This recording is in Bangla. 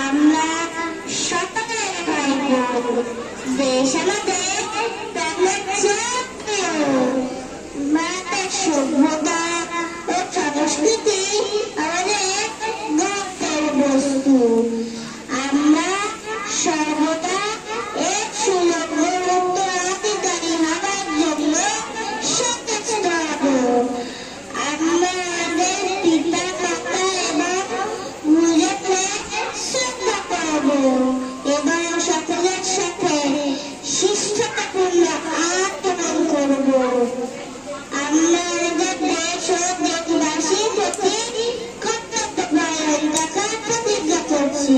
আমরা সকলের ভাই বোন, দেশ আমাদের প্রাণের জাতীয়, ভারতের সভ্যতা ও সংস্কৃতি আমাদের গর্বের বস্তু। আমরা সর্বদা এক সুলভ উত্তরাধিকারী হবার জন্য সচেষ্ট হব। আমরা আমাদের পিতা মাতা এবং গুরুজনদের শ্রদ্ধা করব এবং সকলের সাথে শিষ্টতাপূর্ণ আচরণ করব। আমরা আমাদের দেশ ও দেশবাসীর প্রতি কর্তব্যপরায়ণ থাকার প্রতিজ্ঞা করছি।